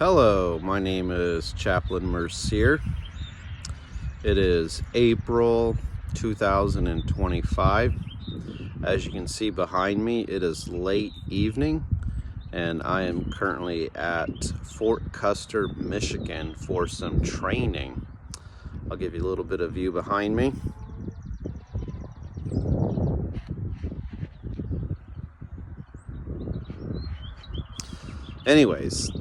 Hello, my name is Chaplain Mercier. It is April 2025. As you can see behind me, it is late evening, and I am currently at Fort Custer, Michigan for some training. I'll give you a little bit of view behind me. Anyways, I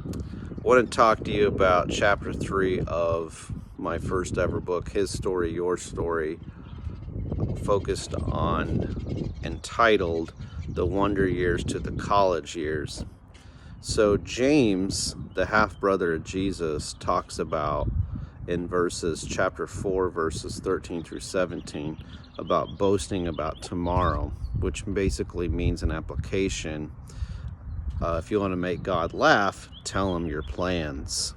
want to talk to you about chapter 3 of my first ever book, His Story, Your Story, focused on, entitled, The Wonder Years to the College Years. So James, the half-brother of Jesus, talks about in chapter 4, verses 13 through 17, about boasting about tomorrow, which basically means an application. If you want to make God laugh, tell him your plans.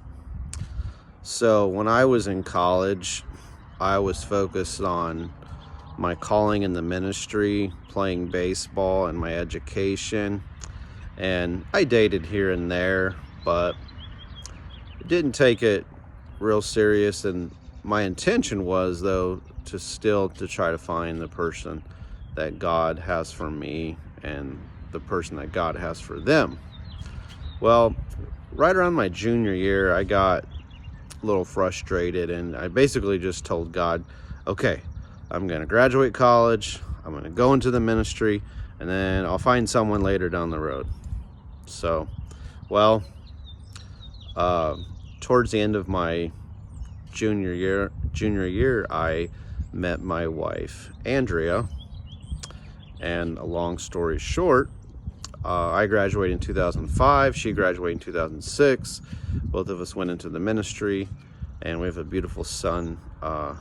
So when I was in college, I was focused on my calling in the ministry, playing baseball, and my education. And I dated here and there, but didn't take it real serious. And my intention was, though, to try to find the person that God has for me and the person that God has for them. Well, right around my junior year, I got a little frustrated, and I basically just told God, okay, I'm going to graduate college, I'm going to go into the ministry, and then I'll find someone later down the road. So, well, towards the end of my junior year, I met my wife, Andrea, and a long story short, I graduated in 2005, she graduated in 2006, both of us went into the ministry, and we have a beautiful son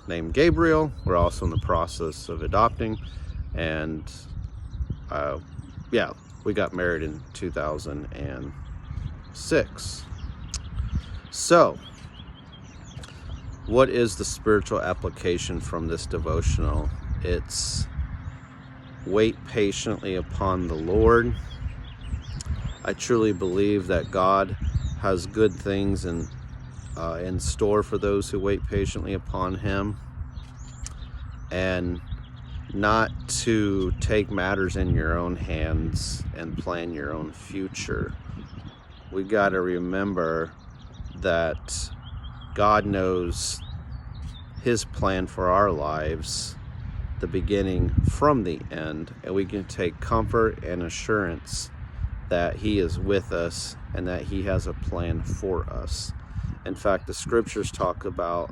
named Gabriel. We're also in the process of adopting, and we got married in 2006. So, what is the spiritual application from this devotional? It's wait patiently upon the Lord. I truly believe that God has good things in store for those who wait patiently upon Him, and not to take matters in your own hands and plan your own future. We got to remember that God knows His plan for our lives, the beginning from the end, and we can take comfort and assurance that He is with us and that He has a plan for us. In fact, the scriptures talk about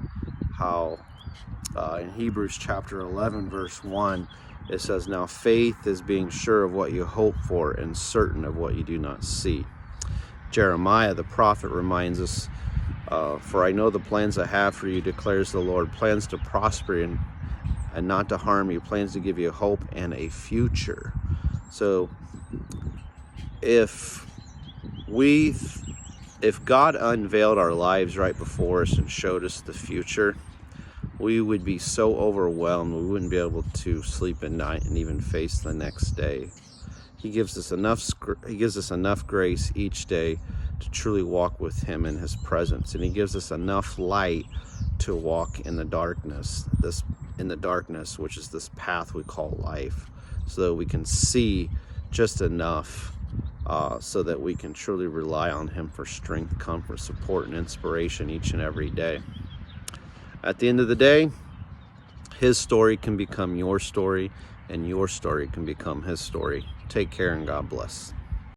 how in Hebrews chapter 11 verse 1, it says, now faith is being sure of what you hope for and certain of what you do not see. Jeremiah the prophet reminds us, for I know the plans I have for you, declares the Lord, plans to prosper and not to harm you, plans to give you hope and a future. So if God unveiled our lives right before us and showed us the future, we would be so overwhelmed we wouldn't be able to sleep at night and even face the next day. He gives us enough grace each day to truly walk with Him in His presence, and He gives us enough light to walk in the darkness, which is this path we call life, so that we can see just enough so that we can truly rely on Him for strength, comfort, support, and inspiration each and every day. At the end of the day, His story can become your story, and your story can become His story. Take care, and God bless.